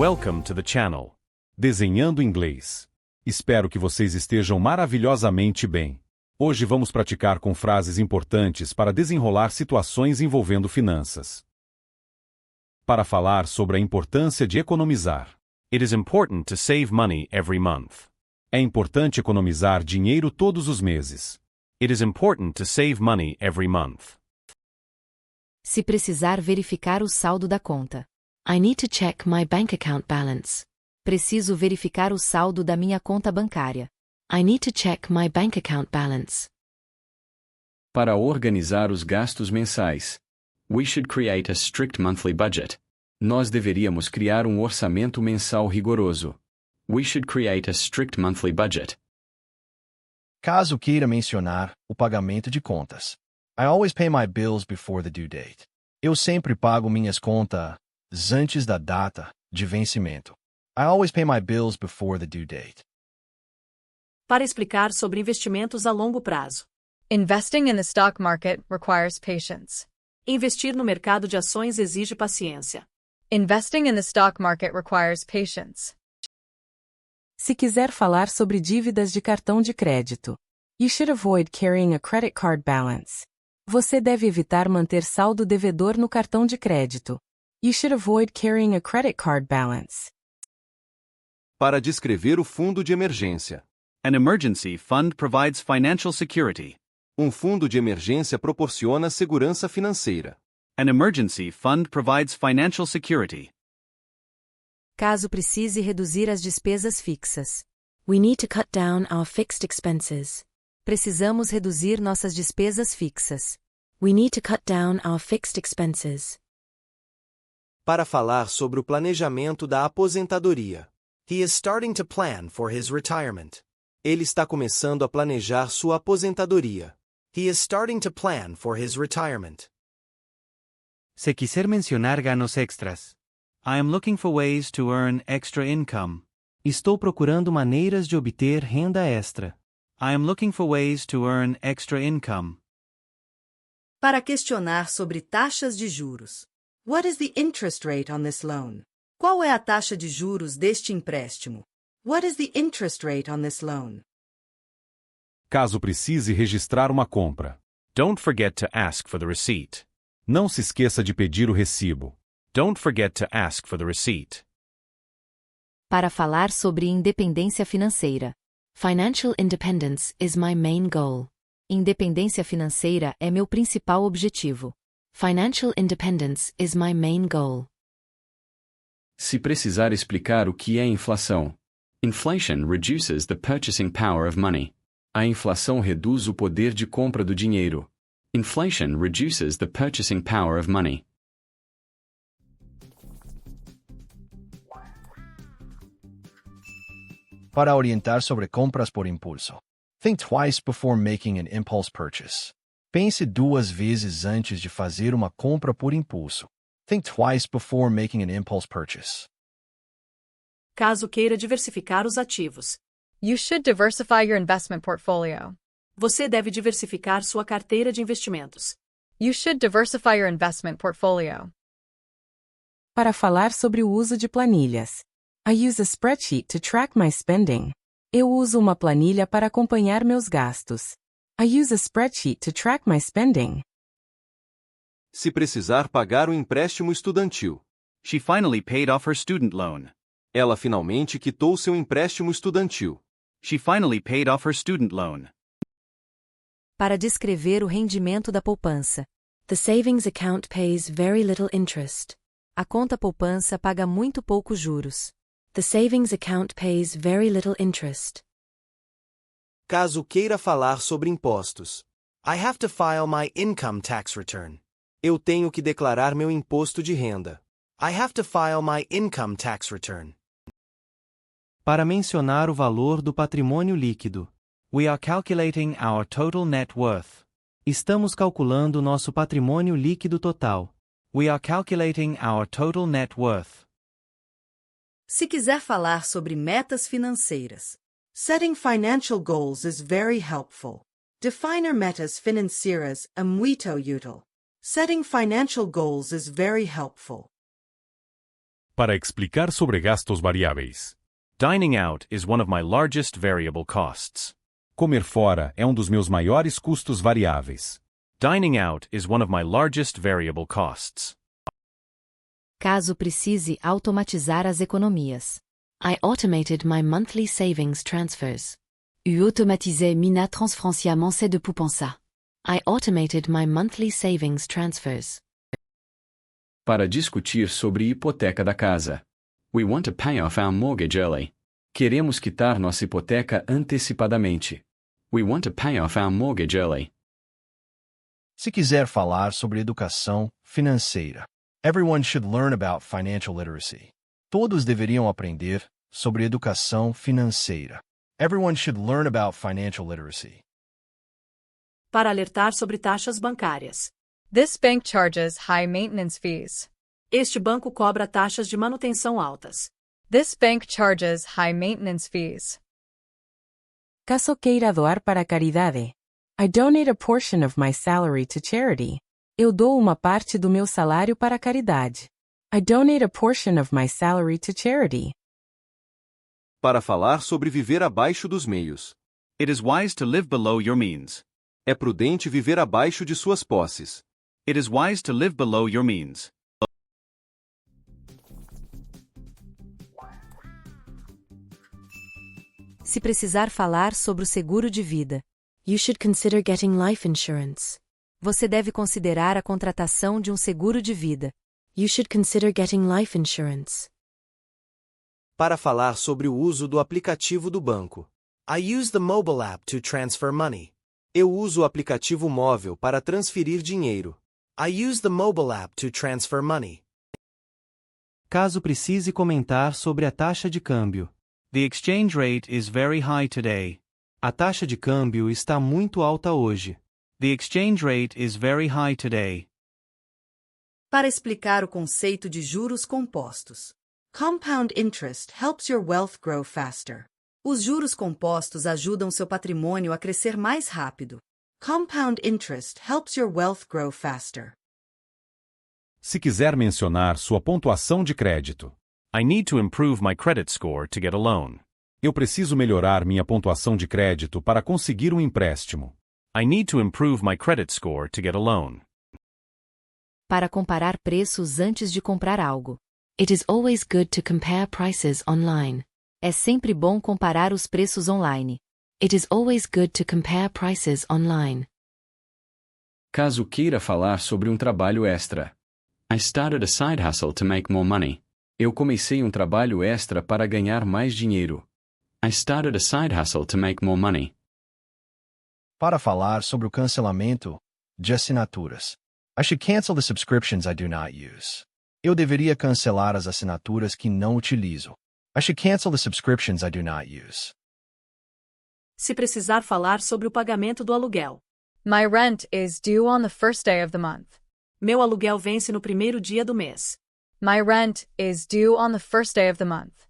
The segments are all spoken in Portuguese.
Welcome to the channel. Desenhando Inglês. Espero que vocês estejam maravilhosamente bem. Hoje vamos praticar com frases importantes para desenrolar situações envolvendo finanças. Para falar sobre a importância de economizar. It is important to save money every month. É importante economizar dinheiro todos os meses. It is important to save money every month. Se precisar verificar o saldo da conta. I need to check my bank account balance. Preciso verificar o saldo da minha conta bancária. I need to check my bank account balance. Para organizar os gastos mensais. We should create a strict monthly budget. Nós deveríamos criar um orçamento mensal rigoroso. We should create a strict monthly budget. Caso queira mencionar o pagamento de contas. I always pay my bills before the due date. Eu sempre pago minhas contas antes da data de vencimento. I always pay my bills before the due date. Para explicar sobre investimentos a longo prazo. Investing in the stock market requires patience. Investir no mercado de ações exige paciência. Investing in the stock market requires patience. Se quiser falar sobre dívidas de cartão de crédito. You should avoid carrying a credit card balance. Você deve evitar manter saldo devedor no cartão de crédito. You should avoid carrying a credit card balance. Para descrever o fundo de emergência. An emergency fund provides financial security. Fundo de emergência proporciona segurança financeira. An emergency fund provides financial security. Caso precise reduzir as despesas fixas. We need to cut down our fixed expenses. Precisamos reduzir nossas despesas fixas. We need to cut down our fixed expenses. Para falar sobre o planejamento da aposentadoria. He is starting to plan for his retirement. Ele está começando a planejar sua aposentadoria. He is starting to plan for his retirement. Se quiser mencionar ganos extras. I am looking for ways to earn extra income. Estou procurando maneiras de obter renda extra. I am looking for ways to earn extra income. Para questionar sobre taxas de juros. What is the interest rate on this loan? Qual é a taxa de juros deste empréstimo? What is the interest rate on this loan? Caso precise registrar uma compra. Don't forget to ask for the receipt. Não se esqueça de pedir o recibo. Don't forget to ask for the receipt. Para falar sobre independência financeira. Financial independence is my main goal. Independência financeira é meu principal objetivo. Financial independence is my main goal. Se precisar explicar o que é inflação. Inflation reduces the purchasing power of money. A inflação reduz o poder de compra do dinheiro. Inflation reduces the purchasing power of money. Para orientar sobre compras por impulso. Think twice before making an impulse purchase. Pense duas vezes antes de fazer uma compra por impulso. Think twice before making an impulse purchase. Caso queira diversificar os ativos. You should diversify your investment portfolio. Você deve diversificar sua carteira de investimentos. You should diversify your investment portfolio. Para falar sobre o uso de planilhas. I use a spreadsheet to track my spending. Eu uso uma planilha para acompanhar meus gastos. I use a spreadsheet to track my spending. Se precisar pagar o empréstimo estudantil. She finally paid off her student loan. Ela finalmente quitou seu empréstimo estudantil. She finally paid off her student loan. Para descrever o rendimento da poupança. The savings account pays very little interest. A conta poupança paga muito poucos juros. The savings account pays very little interest. Caso queira falar sobre impostos. I have to file my income tax return. Eu tenho que declarar meu imposto de renda. I have to file my income tax return. Para mencionar o valor do patrimônio líquido. We are calculating our total net worth. Estamos calculando nosso patrimônio líquido total. We are calculating our total net worth. Se quiser falar sobre metas financeiras. Setting financial goals is very helpful. Definir metas financeiras é muito útil. Setting financial goals is very helpful. Para explicar sobre gastos variáveis. Dining out is one of my largest variable costs. Comer fora é um dos meus maiores custos variáveis. Dining out is one of my largest variable costs. Caso precise automatizar as economias. I automated my monthly savings transfers. Eu automatisé mina transferenciaments de poupança. I automated my monthly savings transfers. Para discutir sobre hipoteca da casa. We want to pay off our mortgage early. Queremos quitar nossa hipoteca antecipadamente. We want to pay off our mortgage early. Se quiser falar sobre educação financeira. Everyone should learn about financial literacy. Todos deveriam aprender sobre educação financeira. Everyone should learn about financial literacy. Para alertar sobre taxas bancárias. This bank charges high maintenance fees. Este banco cobra taxas de manutenção altas. This bank charges high maintenance fees. Caso queira doar para a caridade. I donate a portion of my salary to charity. Eu dou uma parte do meu salário para a caridade. I donate a portion of my salary to charity. Para falar sobre viver abaixo dos meios. It is wise to live below your means. É prudente viver abaixo de suas posses. It is wise to live below your means. Se precisar falar sobre o seguro de vida. You should consider getting life insurance. Você deve considerar a contratação de um seguro de vida. You should consider getting life insurance. Para falar sobre o uso do aplicativo do banco. I use the mobile app to transfer money. Eu uso o aplicativo móvel para transferir dinheiro. I use the mobile app to transfer money. Caso precise comentar sobre a taxa de câmbio. The exchange rate is very high today. A taxa de câmbio está muito alta hoje. The exchange rate is very high today. Para explicar o conceito de juros compostos. Compound interest helps your wealth grow faster. Os juros compostos ajudam seu patrimônio a crescer mais rápido. Compound interest helps your wealth grow faster. Se quiser mencionar sua pontuação de crédito. I need to improve my credit score to get a loan. Eu preciso melhorar minha pontuação de crédito para conseguir um empréstimo. I need to improve my credit score to get a loan. Para comparar preços antes de comprar algo. It is always good to compare prices online. É sempre bom comparar os preços online. It is always good to compare prices online. Caso queira falar sobre um trabalho extra. I started a side hustle to make more money. Eu comecei um trabalho extra para ganhar mais dinheiro. I started a side hustle to make more money. Para falar sobre o cancelamento de assinaturas. I should cancel the subscriptions I do not use. Eu deveria cancelar as assinaturas que não utilizo. I should cancel the subscriptions I do not use. Se precisar falar sobre o pagamento do aluguel. My rent is due on the first day of the month. Meu aluguel vence no primeiro dia do mês. My rent is due on the first day of the month.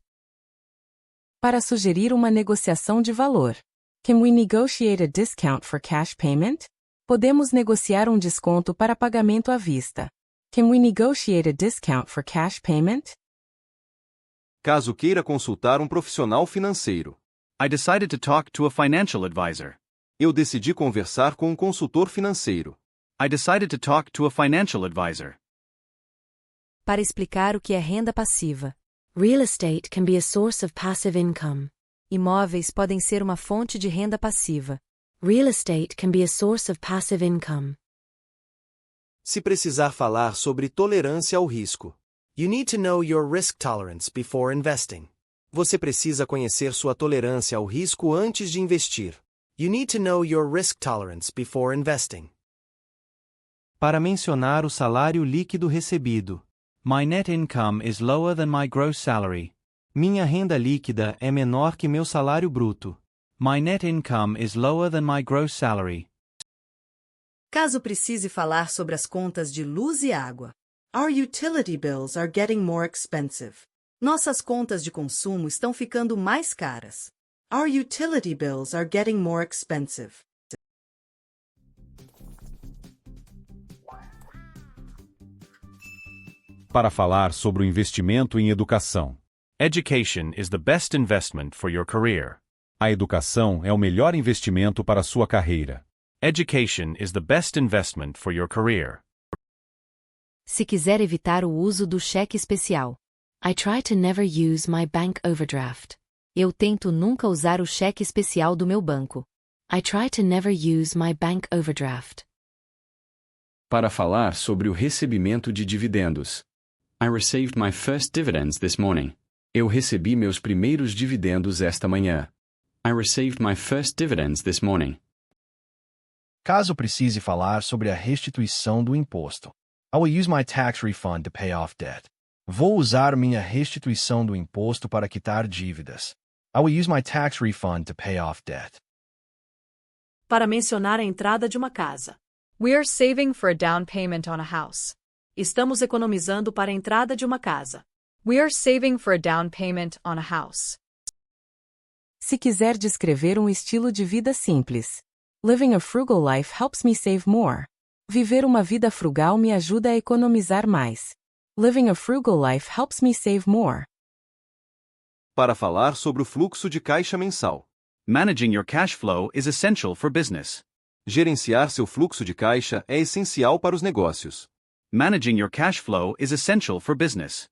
Para sugerir uma negociação de valor. Can we negotiate a discount for cash payment? Podemos negociar um desconto para pagamento à vista. Can we negotiate a discount for cash payment? Caso queira consultar um profissional financeiro. I decided to talk to a financial advisor. Eu decidi conversar com um consultor financeiro. I decided to talk to a financial advisor. Para explicar o que é renda passiva. Real estate can be a source of passive income. Imóveis podem ser uma fonte de renda passiva. Real estate can be a source of passive income. Se precisar falar sobre tolerância ao risco. You need to know your risk tolerance before investing. Você precisa conhecer sua tolerância ao risco antes de investir. You need to know your risk tolerance before investing. Para mencionar o salário líquido recebido. My net income is lower than my gross salary. Minha renda líquida é menor que meu salário bruto. My net income is lower than my gross salary. Caso precise falar sobre as contas de luz e água. Our utility bills are getting more expensive. Nossas contas de consumo estão ficando mais caras. Our utility bills are getting more expensive. Para falar sobre o investimento em educação. Education is the best investment for your career. A educação é o melhor investimento para sua carreira. Education is the best investment for your career. Se quiser evitar o uso do cheque especial. I try to never use my bank overdraft. Eu tento nunca usar o cheque especial do meu banco. I try to never use my bank overdraft. Para falar sobre o recebimento de dividendos. I received my first dividends this morning. Eu recebi meus primeiros dividendos esta manhã. I received my first dividends this morning. Caso precise falar sobre a restituição do imposto. I will use my tax refund to pay off debt. Vou usar minha restituição do imposto para quitar dívidas. I will use my tax refund to pay off debt. Para mencionar a entrada de uma casa. We are saving for a down payment on a house. Estamos economizando para a entrada de uma casa. We are saving for a down payment on a house. Se quiser descrever um estilo de vida simples. Living a frugal life helps me save more. Viver uma vida frugal me ajuda a economizar mais. Living a frugal life helps me save more. Para falar sobre o fluxo de caixa mensal. Managing your cash flow is essential for business. Gerenciar seu fluxo de caixa é essencial para os negócios. Managing your cash flow is essential for business.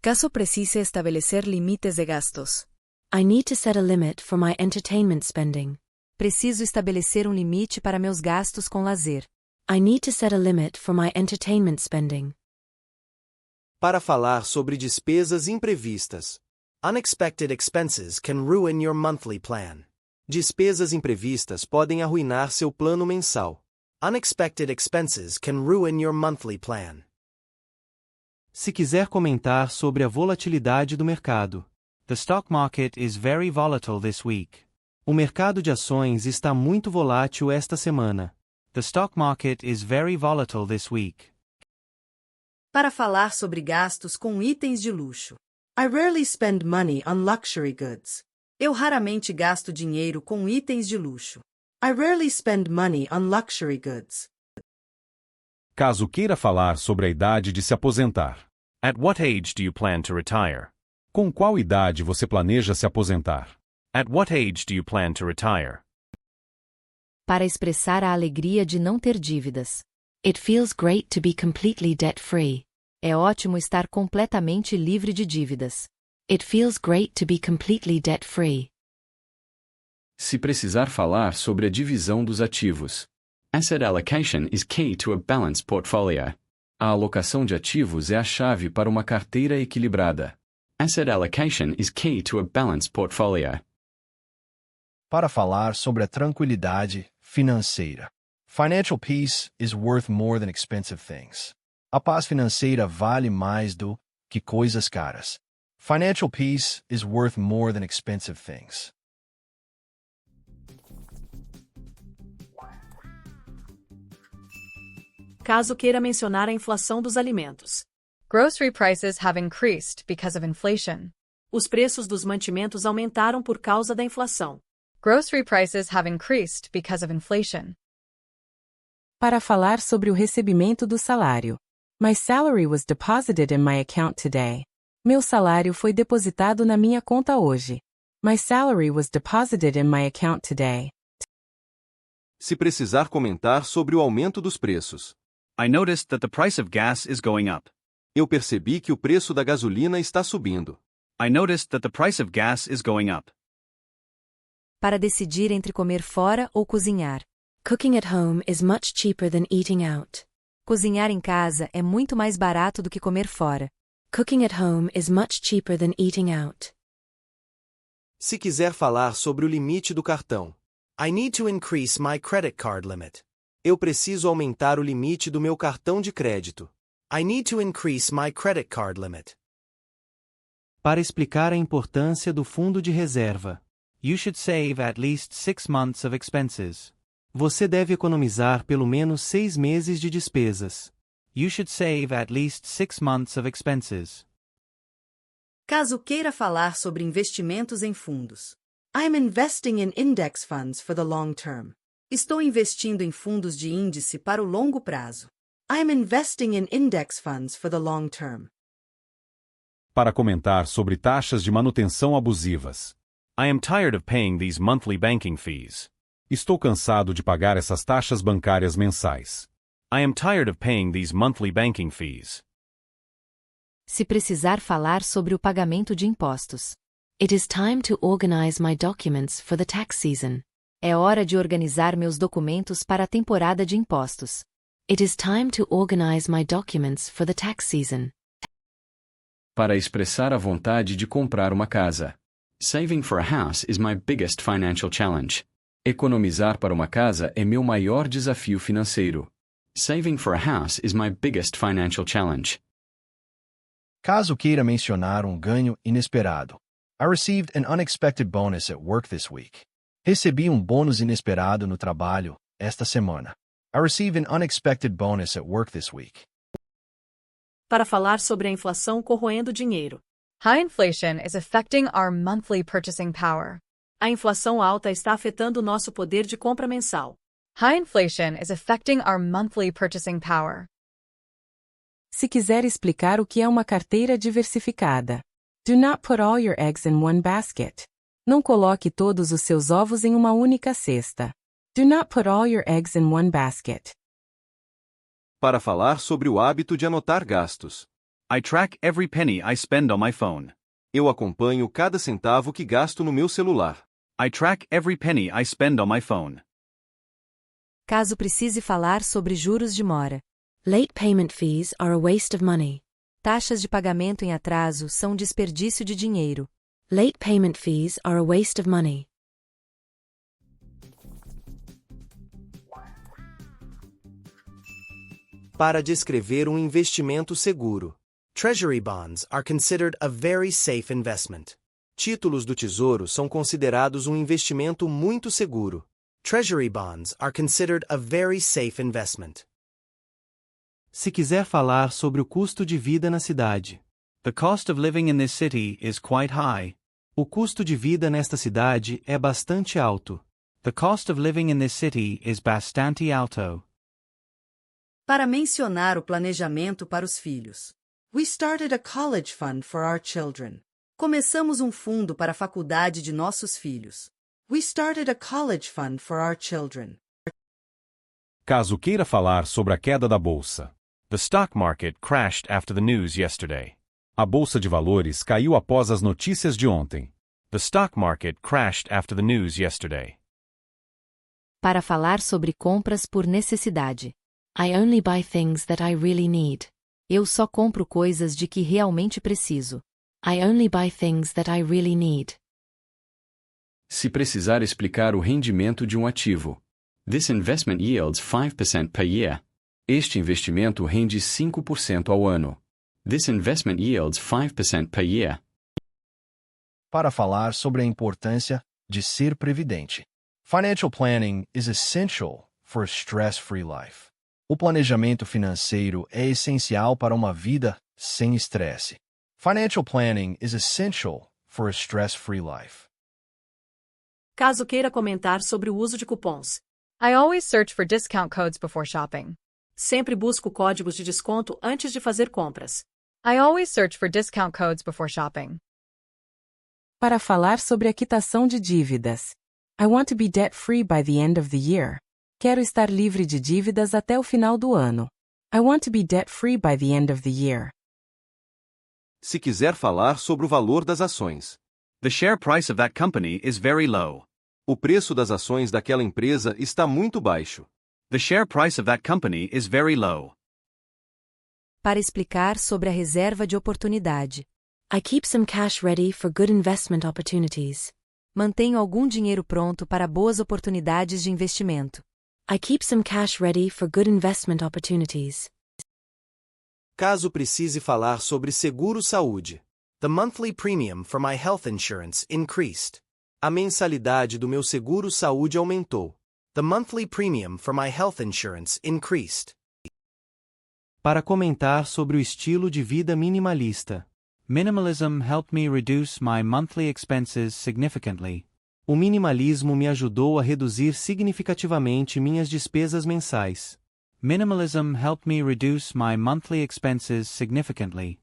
Caso precise estabelecer limites de gastos. I need to set a limit for my entertainment spending. Preciso estabelecer um limite para meus gastos com lazer. I need to set a limit for my entertainment spending. Para falar sobre despesas imprevistas. Unexpected expenses can ruin your monthly plan. Despesas imprevistas podem arruinar seu plano mensal. Unexpected expenses can ruin your monthly plan. Se quiser comentar sobre a volatilidade do mercado. The stock market is very volatile this week. O mercado de ações está muito volátil esta semana. The stock market is very volatile this week. Para falar sobre gastos com itens de luxo. I rarely spend money on luxury goods. Eu raramente gasto dinheiro com itens de luxo. I rarely spend money on luxury goods. Caso queira falar sobre a idade de se aposentar. At what age do you plan to retire? Com qual idade você planeja se aposentar? At what age do you plan to retire? Para expressar a alegria de não ter dívidas. It feels great to be completely debt-free. É ótimo estar completamente livre de dívidas. It feels great to be completely debt-free. Se precisar falar sobre a divisão dos ativos. Asset allocation is key to a balanced portfolio. A alocação de ativos é a chave para uma carteira equilibrada. Asset allocation is key to a balanced portfolio. Para falar sobre a tranquilidade financeira. Financial peace is worth more than expensive things. A paz financeira vale mais do que coisas caras. Financial peace is worth more than expensive things. Caso queira mencionar a inflação dos alimentos. Grocery prices have increased because of inflation. Os preços dos mantimentos aumentaram por causa da inflação. Grocery prices have increased because of inflation. Para falar sobre o recebimento do salário. My salary was deposited in my account today. Meu salário foi depositado na minha conta hoje. My salary was deposited in my account today. Se precisar comentar sobre o aumento dos preços. I noticed that the price of gas is going up. Eu percebi que o preço da gasolina está subindo. I noticed that the price of gas is going up. Para decidir entre comer fora ou cozinhar. Cooking at home is much cheaper than eating out. Cozinhar em casa é muito mais barato do que comer fora. Cooking at home is much cheaper than eating out. Se quiser falar sobre o limite do cartão. I need to increase my credit card limit. Eu preciso aumentar o limite do meu cartão de crédito. I need to increase my credit card limit. Para explicar a importância do fundo de reserva. You should save at least 6 months of expenses. Você deve economizar pelo menos 6 meses de despesas. You should save at least 6 months of expenses. Caso queira falar sobre investimentos em fundos. I am investing in index funds for the long term. Estou investindo em fundos de índice para o longo prazo. I am investing in index funds for the long term. Para comentar sobre taxas de manutenção abusivas. I am tired of paying these monthly banking fees. Estou cansado de pagar essas taxas bancárias mensais. I am tired of paying these monthly banking fees. Se precisar falar sobre o pagamento de impostos. It is time to organize my documents for the tax season. É hora de organizar meus documentos para a temporada de impostos. It is time to organize my documents for the tax season. Para expressar a vontade de comprar uma casa. Saving for a house is my biggest financial challenge. Economizar para uma casa é meu maior desafio financeiro. Saving for a house is my biggest financial challenge. Caso queira mencionar ganho inesperado. I received an unexpected bonus at work this week. Recebi bônus inesperado no trabalho esta semana. I received an unexpected bonus at work this week. Para falar sobre a inflação corroendo o dinheiro. High inflation is affecting our monthly purchasing power. A inflação alta está afetando nosso poder de compra mensal. High inflation is affecting our monthly purchasing power. Se quiser explicar o que é uma carteira diversificada. Do not put all your eggs in one basket. Não coloque todos os seus ovos em uma única cesta. Do not put all your eggs in one basket. Para falar sobre o hábito de anotar gastos. I track every penny I spend on my phone. Eu acompanho cada centavo que gasto no meu celular. I track every penny I spend on my phone. Caso precise falar sobre juros de mora. Late payment fees are a waste of money. Taxas de pagamento em atraso são desperdício de dinheiro. Late payment fees are a waste of money. Para descrever investimento seguro. Treasury bonds are considered a very safe investment. Títulos do Tesouro são considerados investimento muito seguro. Treasury bonds are considered a very safe investment. Se quiser falar sobre o custo de vida na cidade. The cost of living in this city is quite high. O custo de vida nesta cidade é bastante alto. The cost of living in this city is bastante alto. Para mencionar o planejamento para os filhos. We started a college fund for our children. Começamos fundo para a faculdade de nossos filhos. We started a college fund for our children. Caso queira falar sobre a queda da bolsa. The stock market crashed after the news yesterday. A bolsa de valores caiu após as notícias de ontem. The stock market crashed after the news yesterday. Para falar sobre compras por necessidade. I only buy things that I really need. Eu só compro coisas de que realmente preciso. I only buy things that I really need. Se precisar explicar o rendimento de ativo. This investment yields 5% per year. Este investimento rende 5% ao ano. This investment yields 5% per year. Para falar sobre a importância de ser previdente. Financial planning is essential for a stress-free life. O planejamento financeiro é essencial para uma vida sem estresse. Financial planning is essential for a stress-free life. Caso queira comentar sobre o uso de cupons. I always search for discount codes before shopping. Sempre busco códigos de desconto antes de fazer compras. I always search for discount codes before shopping. Para falar sobre a quitação de dívidas. I want to be debt-free by the end of the year. Quero estar livre de dívidas até o final do ano. I want to be debt-free by the end of the year. Se quiser falar sobre o valor das ações. The share price of that company is very low. O preço das ações daquela empresa está muito baixo. The share price of that company is very low. Para explicar sobre a reserva de oportunidade. I keep some cash ready for good investment opportunities. Mantenho algum dinheiro pronto para boas oportunidades de investimento. I keep some cash ready for good investment opportunities. Caso precise falar sobre seguro-saúde. The monthly premium for my health insurance increased. A mensalidade do meu seguro-saúde aumentou. The monthly premium for my health insurance increased. Para comentar sobre o estilo de vida minimalista. Minimalism helped me reduce my monthly expenses significantly. O minimalismo me ajudou a reduzir significativamente minhas despesas mensais. Minimalism helped me reduce my monthly expenses significantly.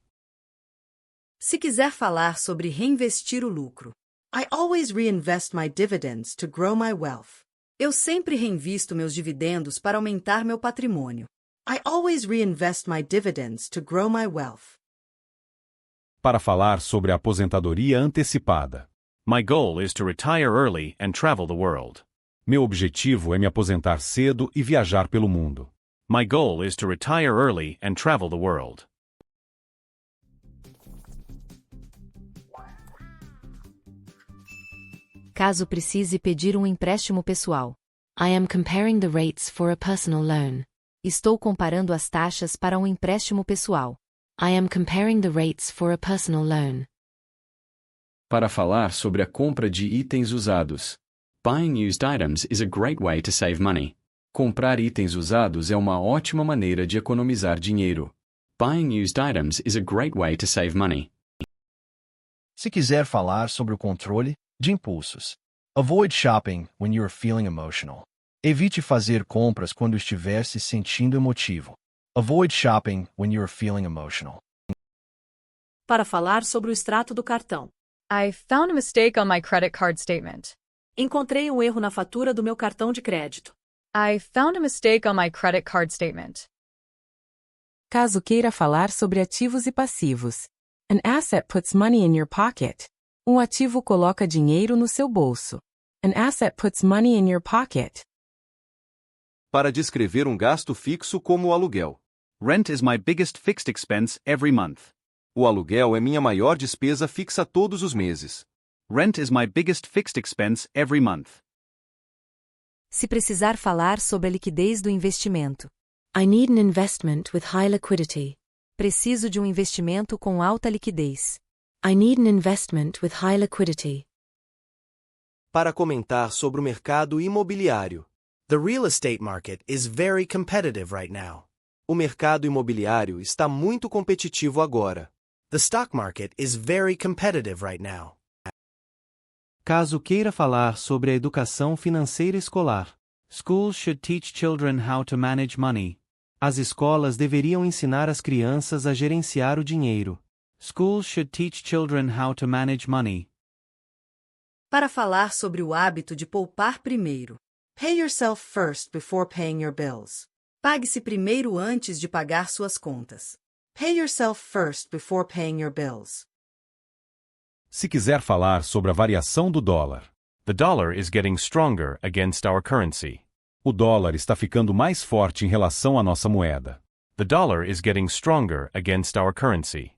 Se quiser falar sobre reinvestir o lucro, I always reinvest my dividends to grow my wealth. Eu sempre reinvisto meus dividendos para aumentar meu patrimônio. I always reinvest my dividends to grow my wealth. Para falar sobre a aposentadoria antecipada. My goal is to retire early and travel the world. Meu objetivo é me aposentar cedo e viajar pelo mundo. My goal is to retire early and travel the world. Caso precise pedir um empréstimo pessoal. I am comparing the rates for a personal loan. Estou comparando as taxas para um empréstimo pessoal. I am comparing the rates for a personal loan. Para falar sobre a compra de itens usados. Buying used items is a great way to save money. Comprar itens usados é uma ótima maneira de economizar dinheiro. Buying used items is a great way to save money. Se quiser falar sobre o controle de impulsos. Avoid shopping when you are feeling emotional. Evite fazer compras quando estiver se sentindo emotivo. Avoid shopping when you are feeling emotional. Para falar sobre o extrato do cartão. I found a mistake on my credit card statement. Encontrei um erro na fatura do meu cartão de crédito. I found a mistake on my credit card statement. Caso queira falar sobre ativos e passivos. An asset puts money in your pocket. Um ativo coloca dinheiro no seu bolso. An asset puts money in your pocket. Para descrever um gasto fixo como o aluguel. Rent is my biggest fixed expense every month. O aluguel é minha maior despesa fixa todos os meses. Rent is my biggest fixed expense every month. Se precisar falar sobre a liquidez do investimento. I need an investment with high liquidity. Preciso de um investimento com alta liquidez. I need an investment with high liquidity. Para comentar sobre o mercado imobiliário. The real estate market is very competitive right now. O mercado imobiliário está muito competitivo agora. The stock market is very competitive right now. Caso queira falar sobre a educação financeira escolar. Schools should teach children how to manage money. As escolas deveriam ensinar as crianças a gerenciar o dinheiro. Schools should teach children how to manage money. Para falar sobre o hábito de poupar primeiro. Pay yourself first before paying your bills. Pague-se primeiro antes de pagar suas contas. Pay yourself first before paying your bills. Se quiser falar sobre a variação do dólar. The dollar is getting stronger against our currency. O dólar está ficando mais forte em relação à nossa moeda. The dollar is getting stronger against our currency.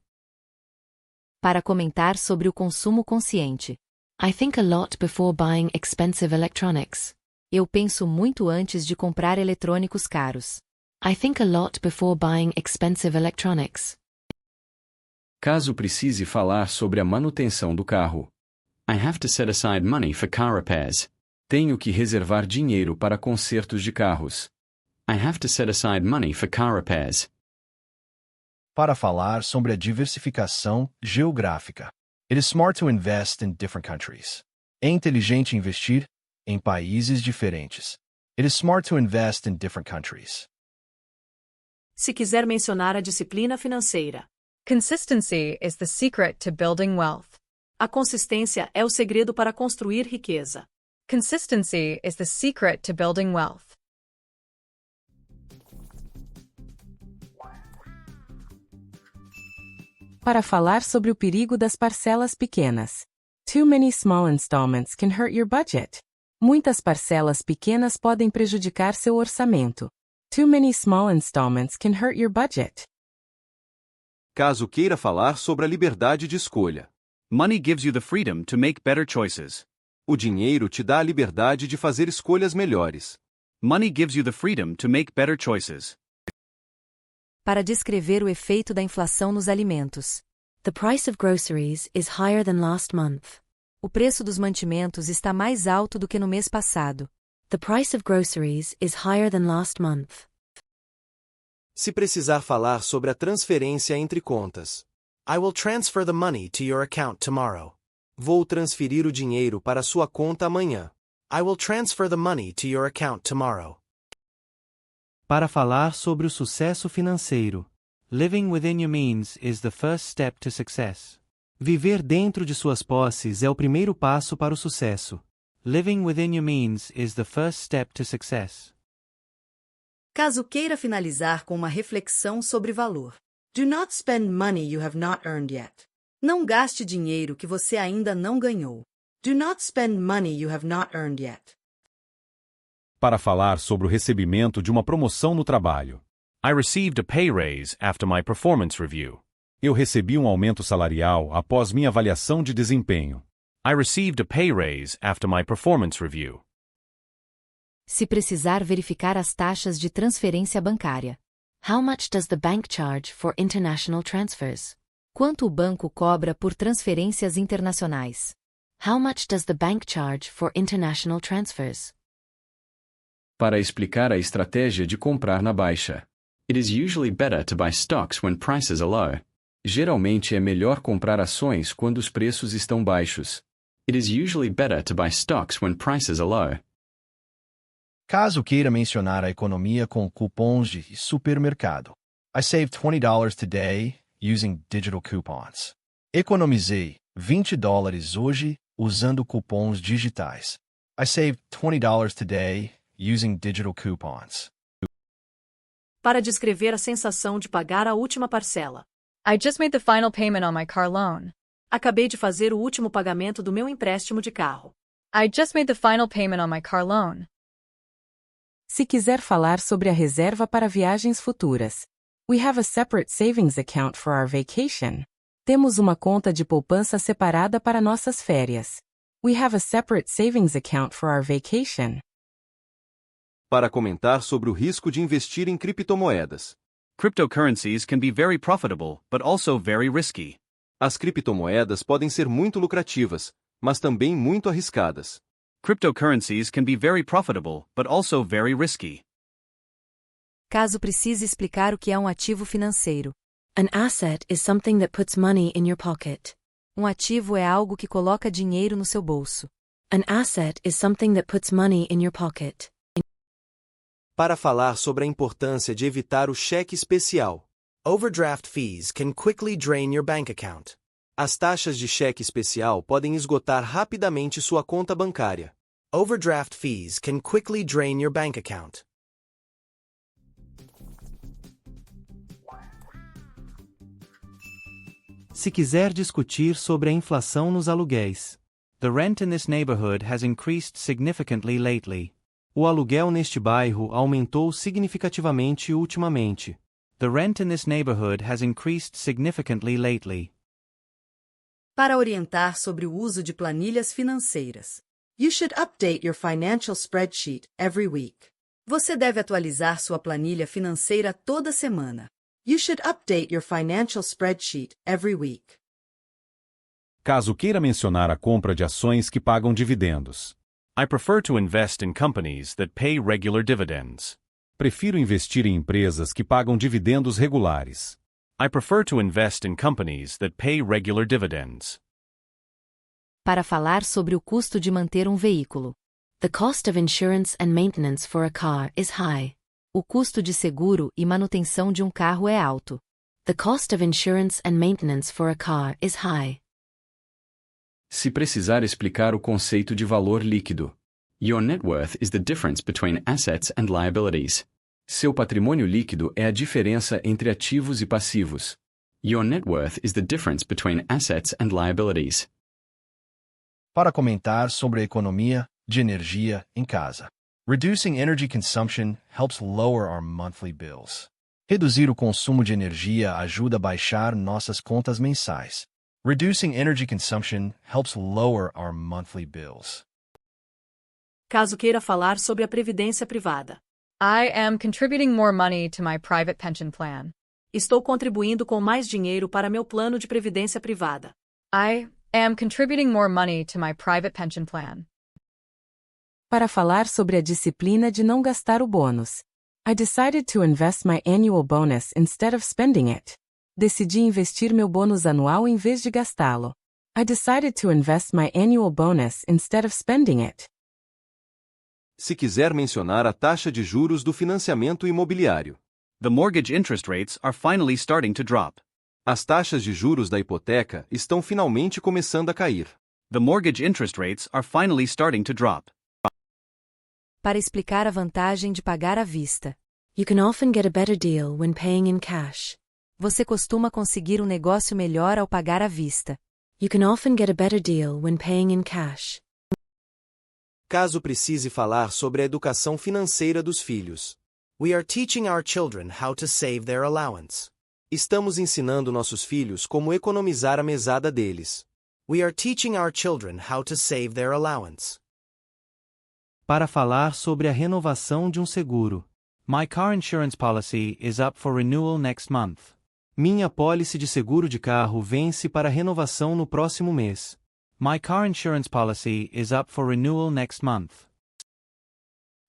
Para comentar sobre o consumo consciente. I think a lot before buying expensive electronics. Eu penso muito antes de comprar eletrônicos caros. I think a lot before buying expensive electronics. Caso precise falar sobre a manutenção do carro. I have to set aside money for car repairs. Tenho que reservar dinheiro para consertos de carros. I have to set aside money for car repairs. Para falar sobre a diversificação geográfica. It is smart to invest in different countries. É inteligente investir em países diferentes. It is smart to invest in different countries. Se quiser mencionar a disciplina financeira. Consistency is the secret to building wealth. A consistência é o segredo para construir riqueza. Consistency is the secret to building wealth. Para falar sobre o perigo das parcelas pequenas. Too many small installments can hurt your budget. Muitas parcelas pequenas podem prejudicar seu orçamento. Too many small installments can hurt your budget. Caso queira falar sobre a liberdade de escolha. Money gives you the freedom to make better choices. O dinheiro te dá a liberdade de fazer escolhas melhores. Money gives you the freedom to make better choices. Para descrever o efeito da inflação nos alimentos. The price of groceries is higher than last month. O preço dos mantimentos está mais alto do que no mês passado. The price of groceries is higher than last month. Se precisar falar sobre a transferência entre contas. I will transfer the money to your account tomorrow. Vou transferir o dinheiro para sua conta amanhã. I will transfer the money to your account tomorrow. Para falar sobre o sucesso financeiro. Living within your means is the first step to success. Viver dentro de suas posses é o primeiro passo para o sucesso. Living within your means is the first step to success. Caso queira finalizar com uma reflexão sobre valor. Do not spend money you have not earned yet. Não gaste dinheiro que você ainda não ganhou. Do not spend money you have not earned yet. Para falar sobre o recebimento de uma promoção no trabalho. I received a pay raise after my performance review. Eu recebi um aumento salarial após minha avaliação de desempenho. I received a pay raise after my performance review. Se precisar verificar as taxas de transferência bancária. How much does the bank charge for international transfers? Quanto o banco cobra por transferências internacionais? How much does the bank charge for international transfers? Para explicar a estratégia de comprar na baixa. It is usually better to buy stocks when prices are low. Geralmente é melhor comprar ações quando os preços estão baixos. It is usually better to buy stocks when prices are low. Caso queira mencionar a economia com cupons de supermercado. I saved $20 today using digital coupons. Economizei $20 hoje usando cupons digitais. I saved $20 today using digital coupons. Para descrever a sensação de pagar a última parcela. I just made the final payment on my car loan. Acabei de fazer o último pagamento do meu empréstimo de carro. I just made the final payment on my car loan. Se quiser falar sobre a reserva para viagens futuras. We have a separate savings account for our vacation. Temos uma conta de poupança separada para nossas férias. We have a separate savings account for our vacation. Para comentar sobre o risco de investir em criptomoedas. Cryptocurrencies can be very profitable, but also very risky. As criptomoedas podem ser muito lucrativas, mas também muito arriscadas. Cryptocurrencies can be very profitable, but also very risky. Caso precise explicar o que é um ativo financeiro. An asset is something that puts money in your pocket. Um ativo é algo que coloca dinheiro no seu bolso. An asset is something that puts money in your pocket. Para falar sobre a importância de evitar o cheque especial. Overdraft fees can quickly drain your bank account. As taxas de cheque especial podem esgotar rapidamente sua conta bancária. Overdraft fees can quickly drain your bank account. Se quiser discutir sobre a inflação nos aluguéis. The rent in this neighborhood has increased significantly lately. O aluguel neste bairro aumentou significativamente ultimamente. The rent in this neighborhood has increased significantly lately. Para orientar sobre o uso de planilhas financeiras. You should update your financial spreadsheet every week. Você deve atualizar sua planilha financeira toda semana. You should update your financial spreadsheet every week. Caso queira mencionar a compra de ações que pagam dividendos. I prefer to invest in companies that pay regular dividends. Prefiro investir em empresas que pagam dividendos regulares. I prefer to invest in companies that pay regular dividends. Para falar sobre o custo de manter um veículo. The cost of insurance and maintenance for a car is high. O custo de seguro e manutenção de um carro é alto. The cost of insurance and maintenance for a car is high. Se precisar explicar o conceito de valor líquido. Your net worth is the difference between assets and liabilities. Seu patrimônio líquido é a diferença entre ativos e passivos. Your net worth is the difference between assets and liabilities. Para comentar sobre a economia de energia em casa. Reducing energy consumption helps lower our monthly bills. Reduzir o consumo de energia ajuda a baixar nossas contas mensais. Reducing energy consumption helps lower our monthly bills. Caso queira falar sobre a previdência privada. I am contributing more money to my private pension plan. Estou contribuindo com mais dinheiro para meu plano de previdência privada. I am contributing more money to my private pension plan. Para falar sobre a disciplina de não gastar o bônus. I decided to invest my annual bonus instead of spending it. Decidi investir meu bônus anual em vez de gastá-lo. I decided to invest my annual bonus instead of spending it. Se quiser mencionar a taxa de juros do financiamento imobiliário. The mortgage interest rates are finally starting to drop. As taxas de juros da hipoteca estão finalmente começando a cair. The mortgage interest rates are finally starting to drop. Para explicar a vantagem de pagar à vista. You can often get a better deal when paying in cash. Você costuma conseguir um negócio melhor ao pagar à vista. You can often get a better deal when paying in cash. Caso precise falar sobre a educação financeira dos filhos. We are teaching our children how to save their allowance. Estamos ensinando nossos filhos como economizar a mesada deles. We are teaching our children how to save their allowance. Para falar sobre a renovação de um seguro. My car insurance policy is up for renewal next month. Minha pólice de seguro de carro vence para renovação no próximo mês. My car insurance policy is up for renewal next month.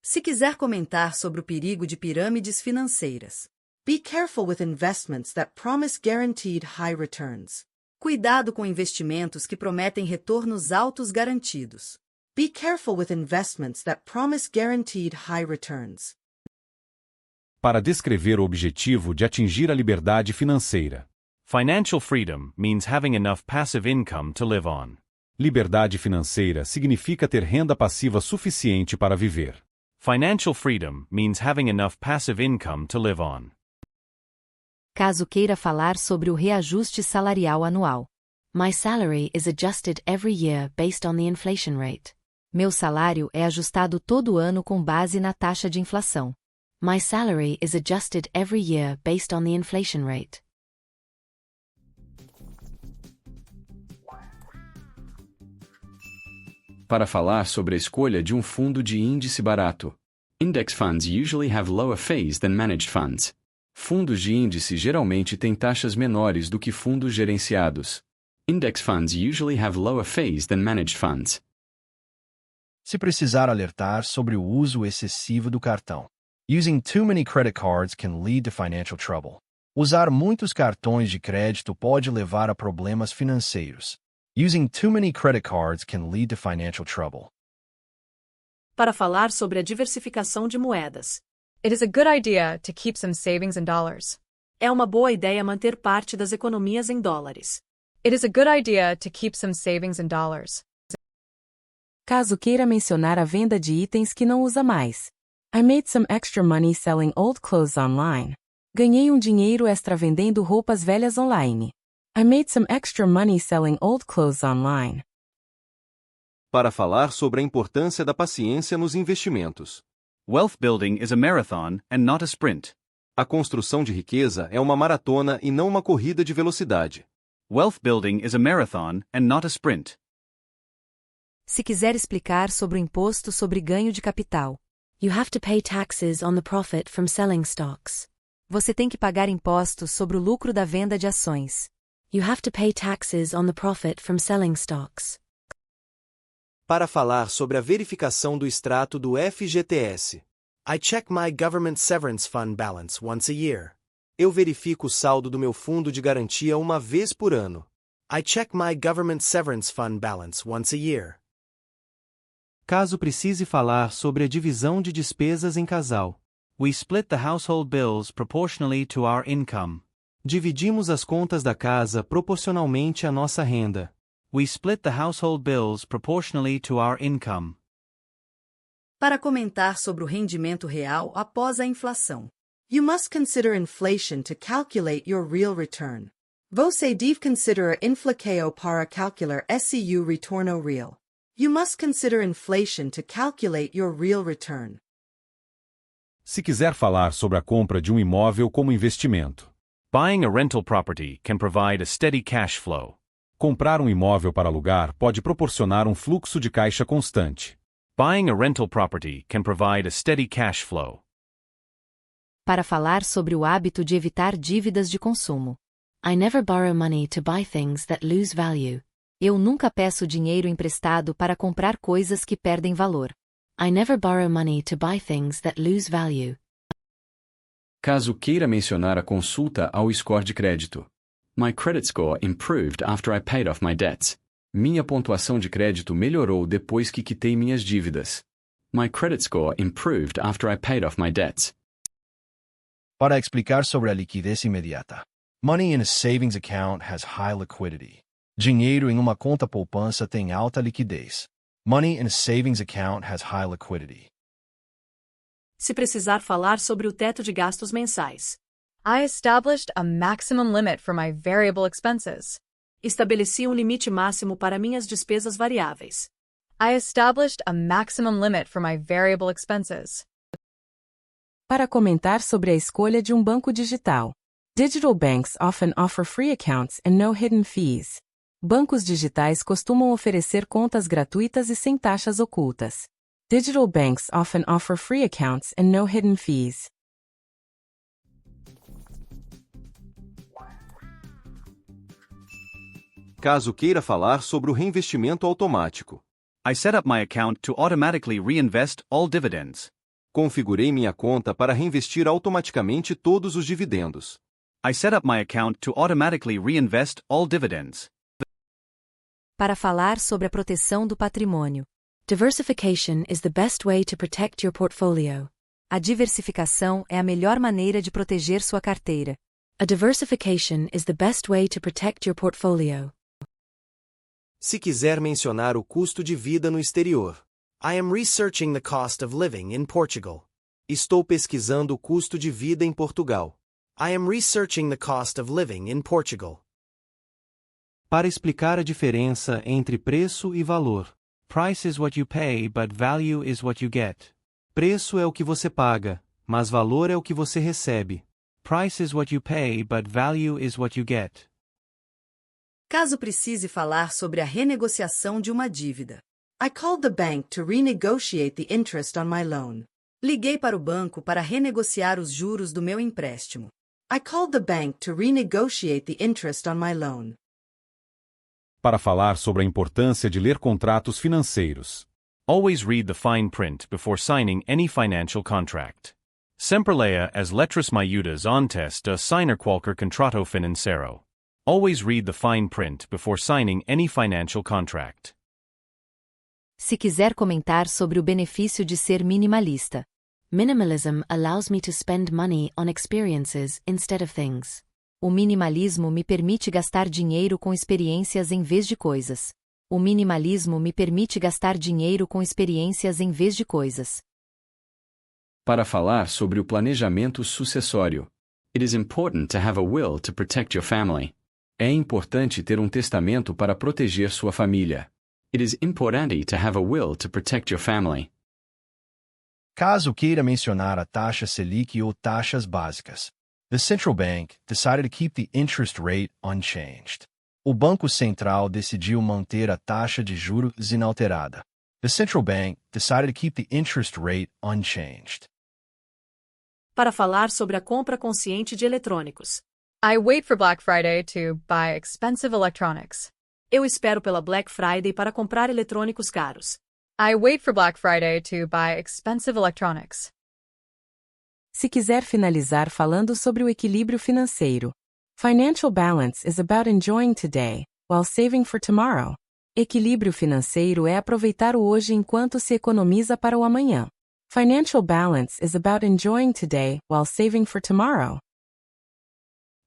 Se quiser comentar sobre o perigo de pirâmides financeiras. Be careful with investments that promise guaranteed high returns. Cuidado com investimentos que prometem retornos altos garantidos. Be careful with investments that promise guaranteed high returns. Para descrever o objetivo de atingir a liberdade financeira. Financial freedom means having enough passive income to live on. Liberdade financeira significa ter renda passiva suficiente para viver. Financial freedom means having enough passive income to live on. Caso queira falar sobre o reajuste salarial anual. My salary is adjusted every year based on the inflation rate. Meu salário é ajustado todo ano com base na taxa de inflação. My salary is adjusted every year based on the inflation rate. Para falar sobre a escolha de um fundo de índice barato. Index funds usually have lower fees than managed funds. Fundos de índice geralmente têm taxas menores do que fundos gerenciados. Index funds usually have lower fees than managed funds. Se precisar alertar sobre o uso excessivo do cartão. Using too many credit cards can lead to financial trouble. Usar muitos cartões de crédito pode levar a problemas financeiros. Using too many credit cards can lead to financial trouble. Para falar sobre a diversificação de moedas. It is a good idea to keep some savings in dollars. É uma boa ideia manter parte das economias em dólares. It is a good idea to keep some savings in dollars. Caso queira mencionar a venda de itens que não usa mais. I made some extra money selling old clothes online. Ganhei um dinheiro extra vendendo roupas velhas online. I made some extra money selling old clothes online. Para falar sobre a importância da paciência nos investimentos. Wealth building is a marathon and not a sprint. A construção de riqueza é uma maratona e não uma corrida de velocidade. Wealth building is a marathon and not a sprint. Se quiser explicar sobre o imposto sobre ganho de capital. You have to pay taxes on the profit from selling stocks. Você tem que pagar impostos sobre o lucro da venda de ações. You have to pay taxes on the profit from selling stocks. Para falar sobre a verificação do extrato do FGTS. I check my government severance fund balance once a year. Eu verifico o saldo do meu fundo de garantia uma vez por ano. I check my government severance fund balance once a year. Caso precise falar sobre a divisão de despesas em casal. We split the household bills proportionally to our income. Dividimos as contas da casa proporcionalmente à nossa renda. We split the household bills proportionally to our income. Para comentar sobre o rendimento real após a inflação. You must consider inflation to calculate your real return. Você deve considerar a inflação para calcular seu retorno real. You must consider inflation to calculate your real return. Se quiser falar sobre a compra de um imóvel como investimento. Buying a rental property can provide a steady cash flow. Comprar um imóvel para alugar pode proporcionar um fluxo de caixa constante. Buying a rental property can provide a steady cash flow. Para falar sobre o hábito de evitar dívidas de consumo. I never borrow money to buy things that lose value. Eu nunca peço dinheiro emprestado para comprar coisas que perdem valor. I never borrow money to buy things that lose value. Caso queira mencionar a consulta ao score de crédito. My credit score improved after I paid off my debts. Minha pontuação de crédito melhorou depois que quitei minhas dívidas. My credit score improved after I paid off my debts. Para explicar sobre a liquidez imediata. Money in a savings account has high liquidity. Dinheiro em uma conta poupança tem alta liquidez. Money in a savings account has high liquidity. Se precisar falar sobre o teto de gastos mensais. I established a maximum limit for my variable expenses. Estabeleci limite máximo para minhas despesas variáveis. I established a maximum limit for my variable expenses. Para comentar sobre a escolha de banco digital. Digital banks often offer free accounts and no hidden fees. Bancos digitais costumam oferecer contas gratuitas e sem taxas ocultas. Digital banks often offer free accounts and no hidden fees. Caso queira falar sobre o reinvestimento automático. I set up my account to automatically reinvest all dividends. Configurei minha conta para reinvestir automaticamente todos os dividendos. I set up my account to automatically reinvest all dividends. Para falar sobre a proteção do patrimônio. Diversification is the best way to protect your portfolio. A diversificação é a melhor maneira de proteger sua carteira. A diversification is the best way to protect your portfolio. Se quiser mencionar o custo de vida no exterior. I am researching the cost of living in Portugal. Estou pesquisando o custo de vida em Portugal. I am researching the cost of living in Portugal. Para explicar a diferença entre preço e valor. Price is what you pay, but value is what you get. Preço é o que você paga, mas valor é o que você recebe. Price is what you pay, but value is what you get. Caso precise falar sobre a renegociação de uma dívida. I called the bank to renegotiate the interest on my loan. Liguei para o banco para renegociar os juros do meu empréstimo. I called the bank to renegotiate the interest on my loan. Para falar sobre a importância de ler contratos financeiros. Always read the fine print before signing any financial contract. Sempre leia as letras miúdas antes de assinar qualquer contrato financeiro. Always read the fine print before signing any financial contract. Se quiser comentar sobre o benefício de ser minimalista. Minimalism allows me to spend money on experiences instead of things. O minimalismo me permite gastar dinheiro com experiências em vez de coisas. O minimalismo me permite gastar dinheiro com experiências em vez de coisas. Para falar sobre o planejamento sucessório. It is important to have a will to protect your family. É importante ter testamento para proteger sua família. It is important to have a will to protect your family. Caso queira mencionar a taxa Selic ou taxas básicas. The central bank decided to keep the interest rate unchanged. O Banco Central decidiu manter a taxa de juros inalterada. The central bank decided to keep the interest rate unchanged. Para falar sobre a compra consciente de eletrônicos. I wait for Black Friday to buy expensive electronics. Eu espero pela Black Friday para comprar eletrônicos caros. I wait for Black Friday to buy expensive electronics. Se quiser finalizar falando sobre o equilíbrio financeiro. Financial balance is about enjoying today, while saving for tomorrow. Equilíbrio financeiro é aproveitar o hoje enquanto se economiza para o amanhã. Financial balance is about enjoying today, while saving for tomorrow.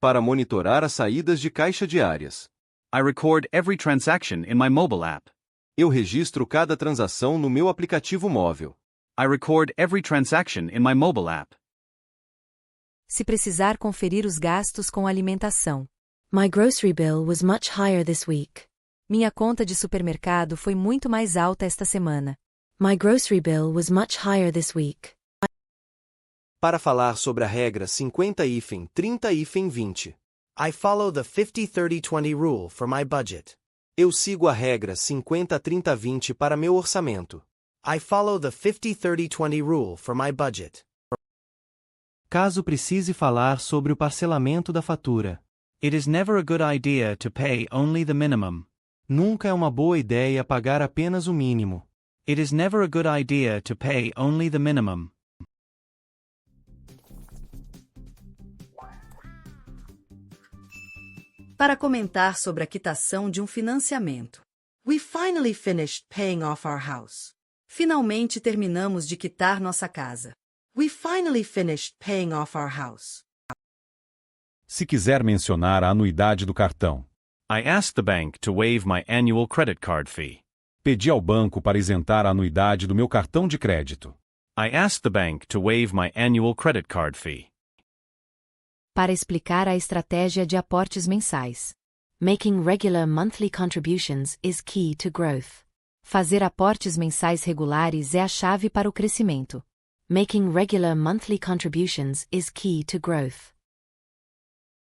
Para monitorar as saídas de caixa diárias. I record every transaction in my mobile app. Eu registro cada transação no meu aplicativo móvel. I record every transaction in my mobile app. Se precisar conferir os gastos com alimentação. My grocery bill was much higher this week. Minha conta de supermercado foi muito mais alta esta semana. My grocery bill was much higher this week. Para falar sobre a regra 50-30-20. I follow the 50-30-20 rule for my budget. Eu sigo a regra 50-30-20 para meu orçamento. I follow the 50-30-20 rule for my budget. Caso precise falar sobre o parcelamento da fatura. It is never a good idea to pay only the minimum. Nunca é uma boa ideia pagar apenas o mínimo. It is never a good idea to pay only the minimum. Para comentar sobre a quitação de financiamento. We finally finished paying off our house. Finalmente terminamos de quitar nossa casa. We finally finished paying off our house. Se quiser mencionar a anuidade do cartão. I asked the bank to waive my annual credit card fee. Pedi ao banco para isentar a anuidade do meu cartão de crédito. I asked the bank to waive my annual credit card fee. Para explicar a estratégia de aportes mensais. Making regular monthly contributions is key to growth. Fazer aportes mensais regulares é a chave para o crescimento. Making regular monthly contributions is key to growth.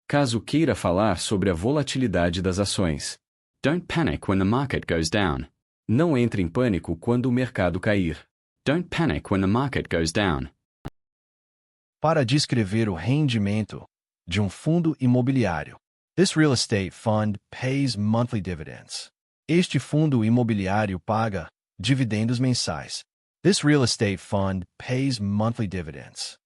Caso queira falar sobre a volatilidade das ações. Don't panic when the market goes down. Não entre em pânico quando o mercado cair. Don't panic when the market goes down. Para descrever o rendimento de um fundo imobiliário. This real estate fund pays monthly dividends. Este fundo imobiliário paga dividendos mensais. This real estate fund pays monthly dividends.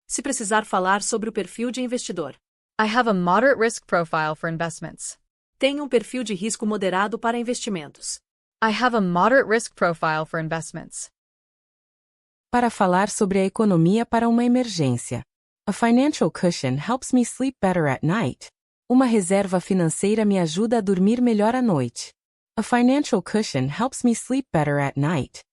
Se precisar falar sobre o perfil de investidor. I have a moderate risk profile for investments. Tenho um perfil de risco moderado para investimentos. I have a moderate risk profile for investments. Para falar sobre a economia para uma emergência. A financial cushion helps me sleep better at night. Uma reserva financeira me ajuda a dormir melhor à noite. A financial cushion helps me sleep better at night.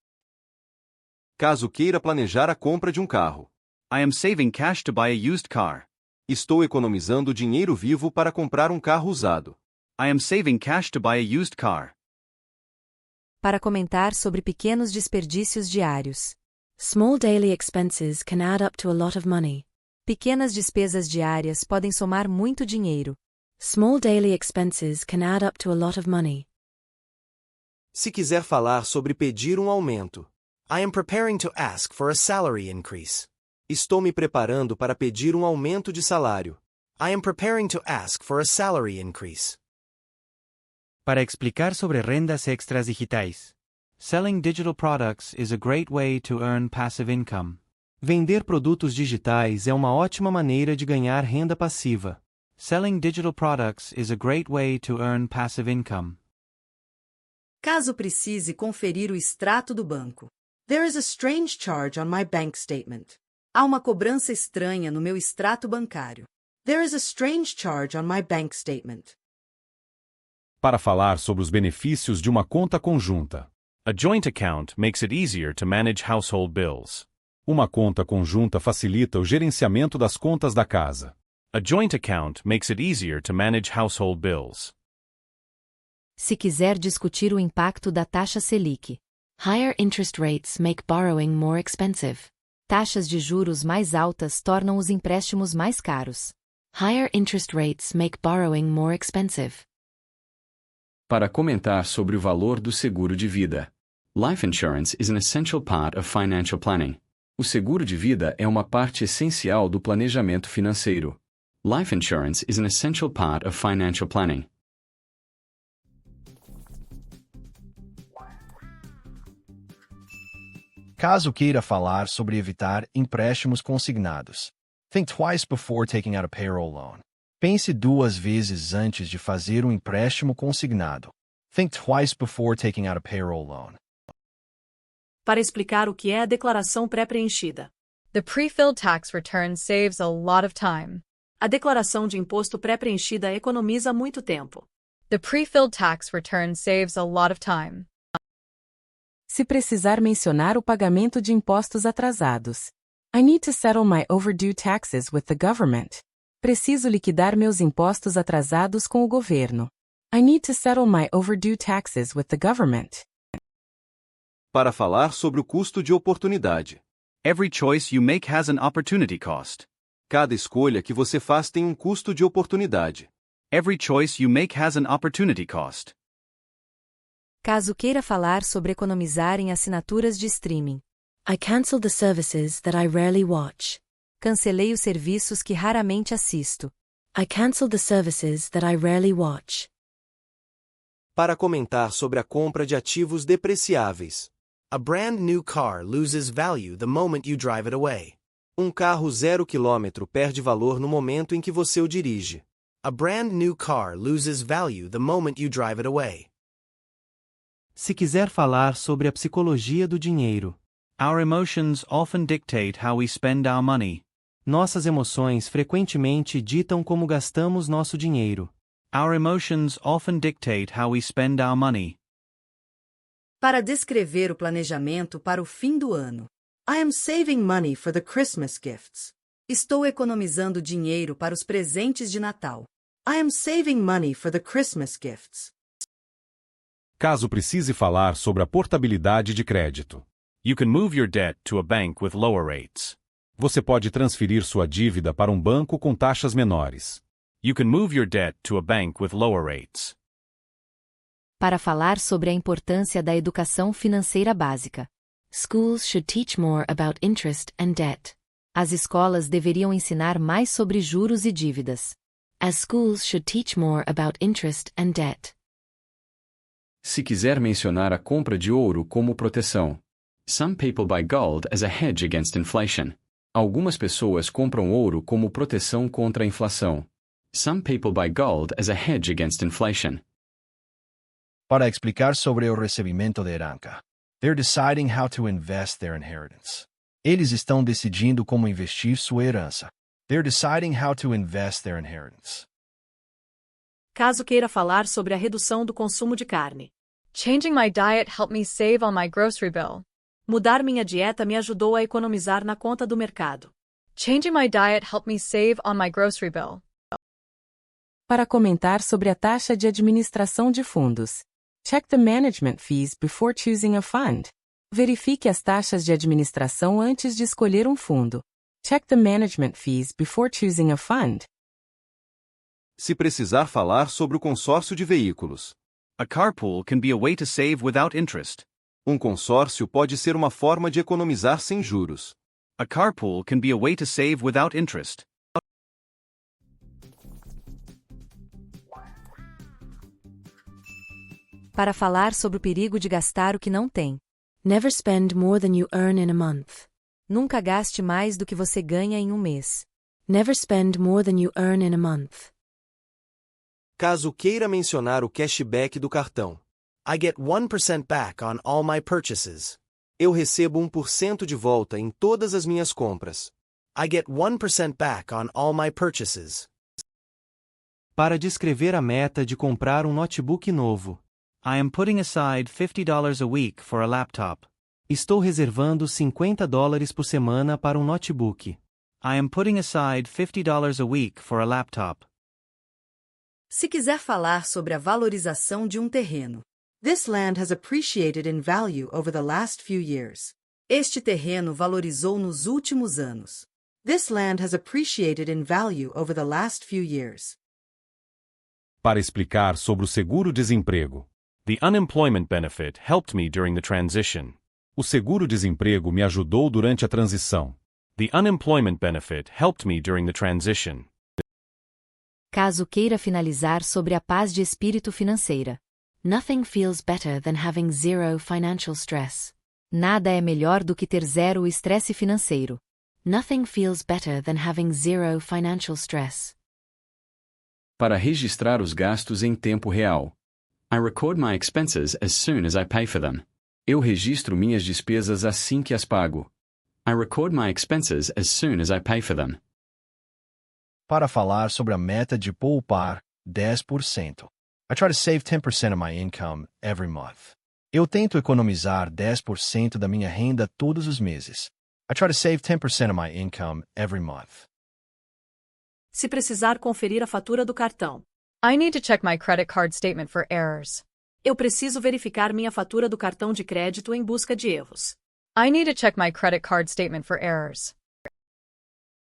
Caso queira planejar a compra de um carro. I am saving cash to buy a used car. Estou economizando dinheiro vivo para comprar um carro usado. I am saving cash to buy a used car. Para comentar sobre pequenos desperdícios diários. Small daily expenses can add up to a lot of money. Pequenas despesas diárias podem somar muito dinheiro. Small daily expenses can add up to a lot of money. Se quiser falar sobre pedir um aumento. I am preparing to ask for a salary increase. Estou me preparando para pedir um aumento de salário. I am preparing to ask for a salary increase. Para explicar sobre rendas extras digitais. Selling digital products is a great way to earn passive income. Vender produtos digitais é uma ótima maneira de ganhar renda passiva. Selling digital products is a great way to earn passive income. Caso precise conferir o extrato do banco. There is a strange charge on my bank statement. Há uma cobrança estranha no meu extrato bancário. There is a strange charge on my bank statement. Para falar sobre os benefícios de uma conta conjunta. A joint account makes it easier to manage household bills. Uma conta conjunta facilita o gerenciamento das contas da casa. A joint account makes it easier to manage household bills. Se quiser discutir o impacto da taxa Selic. Higher interest rates make borrowing more expensive. Taxas de juros mais altas tornam os empréstimos mais caros. Higher interest rates make borrowing more expensive. Para comentar sobre o valor do seguro de vida. Life insurance is an essential part of financial planning. O seguro de vida é uma parte essencial do planejamento financeiro. Life insurance is an essential part of financial planning. Caso queira falar sobre evitar empréstimos consignados. Think twice before taking out a payroll loan. Pense duas vezes antes de fazer um empréstimo consignado. Think twice before taking out a payroll loan. Para explicar o que é a declaração pré-preenchida. The pre-filled tax return saves a lot of time. A declaração de imposto pré-preenchida economiza muito tempo. The pre-filled tax return saves a lot of time. Se precisar mencionar o pagamento de impostos atrasados. I need to settle my overdue taxes with the government. Preciso liquidar meus impostos atrasados com o governo. I need to settle my overdue taxes with the government. Para falar sobre o custo de oportunidade. Every choice you make has an opportunity cost. Cada escolha que você faz tem um custo de oportunidade. Every choice you make has an opportunity cost. Caso queira falar sobre economizar em assinaturas de streaming. I cancel the services that I rarely watch. Cancelei os serviços que raramente assisto. I cancel the services that I rarely watch. Para comentar sobre a compra de ativos depreciáveis. A brand new car loses value the moment you drive it away. Um carro 0 km perde valor no momento em que você o dirige. A brand new car loses value the moment you drive it away. Se quiser falar sobre a psicologia do dinheiro. Our emotions often dictate how we spend our money. Nossas emoções frequentemente ditam como gastamos nosso dinheiro. Our emotions often dictate how we spend our money. Para descrever o planejamento para o fim do ano. I am saving money for the Christmas gifts. Estou economizando dinheiro para os presentes de Natal. I am saving money for the Christmas gifts. Caso precise falar sobre a portabilidade de crédito. You can move your debt to a bank with lower rates. Você pode transferir sua dívida para um banco com taxas menores. You can move your debt to a bank with lower rates. Para falar sobre a importância da educação financeira básica. Schools should teach more about interest and debt. As escolas deveriam ensinar mais sobre juros e dívidas. As schools should teach more about interest and debt. Se quiser mencionar a compra de ouro como proteção. Some people buy gold as a hedge against inflation. Algumas pessoas compram ouro como proteção contra a inflação. Some people buy gold as a hedge against inflation. Para explicar sobre o recebimento de herança. They're deciding how to invest their inheritance. Eles estão decidindo como investir sua herança. They're deciding how to invest their inheritance. Caso queira falar sobre a redução do consumo de carne. Changing my diet helped me save on my grocery bill. Mudar minha dieta me ajudou a economizar na conta do mercado. Changing my diet helped me save on my grocery bill. Para comentar sobre a taxa de administração de fundos. Check the management fees before choosing a fund. Verifique as taxas de administração antes de escolher um fundo. Check the management fees before choosing a fund. Se precisar falar sobre o consórcio de veículos. A carpool can be a way to save without interest. Um consórcio pode ser uma forma de economizar sem juros. A carpool can be a way to save without interest. Para falar sobre o perigo de gastar o que não tem. Never spend more than you earn in a month. Nunca gaste mais do que você ganha em um mês. Never spend more than you earn in a month. Caso queira mencionar o cashback do cartão. I get 1% back on all my purchases. Eu recebo 1% de volta em todas as minhas compras. I get 1% back on all my purchases. Para descrever a meta de comprar um notebook novo. I am putting aside $50 a week for a laptop. Estou reservando $50 por semana para um notebook. I am putting aside $50 a week for a laptop. Se quiser falar sobre a valorização de um terreno. This land has appreciated in value over the last few years. Este terreno valorizou nos últimos anos. This land has appreciated in value over the last few years. Para explicar sobre o seguro-desemprego. The unemployment benefit helped me during the transition. O seguro-desemprego me ajudou durante a transição. The unemployment benefit helped me during the transition. Caso queira finalizar sobre a paz de espírito financeira. Nothing feels better than having zero financial stress. Nada é melhor do que ter zero estresse financeiro. Nothing feels better than having zero financial stress. Para registrar os gastos em tempo real. I record my expenses as soon as I pay for them. Eu registro minhas despesas assim que as pago. I record my expenses as soon as I pay for them. Para falar sobre a meta de poupar 10%. I try to save 10% of my income every month. Eu tento economizar 10% da minha renda todos os meses. I try to save 10% of my income every month. Se precisar conferir a fatura do cartão. I need to check my credit card statement for errors. Eu preciso verificar minha fatura do cartão de crédito em busca de erros. I need to check my credit card statement for errors.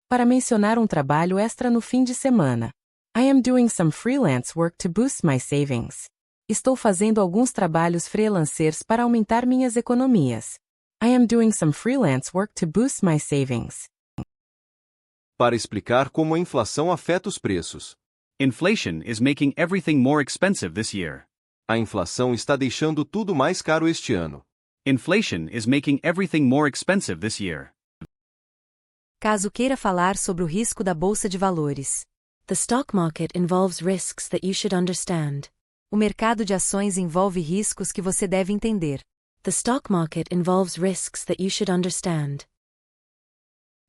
Para mencionar um trabalho extra no fim de semana. I am doing some freelance work to boost my savings. Estou fazendo alguns trabalhos freelancers para aumentar minhas economias. I am doing some freelance work to boost my savings. Para explicar como a inflação afeta os preços. Inflation is making everything more expensive this year. A inflação está deixando tudo mais caro este ano. Inflation is making everything more expensive this year. Caso queira falar sobre o risco da bolsa de valores. The stock market involves risks that you should understand. O mercado de ações envolve riscos que você deve entender. The stock market involves risks that you should understand.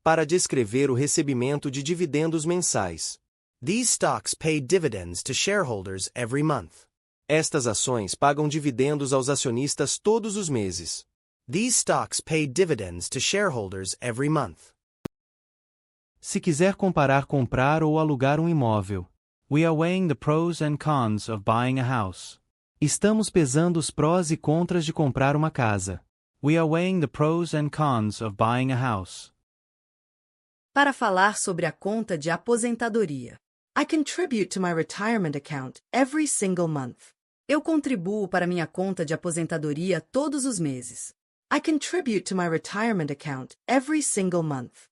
Para descrever o recebimento de dividendos mensais. These stocks pay dividends to shareholders every month. Estas ações pagam dividendos aos acionistas todos os meses. These stocks pay dividends to shareholders every month. Se quiser comparar comprar ou alugar um imóvel. We are weighing the pros and cons of buying a house. Estamos pesando os prós e contras de comprar uma casa. We are weighing the pros and cons of buying a house. Para falar sobre a conta de aposentadoria. I contribute to my retirement account every single month. Eu contribuo para minha conta de aposentadoria todos os meses. I contribute to my retirement account every single month.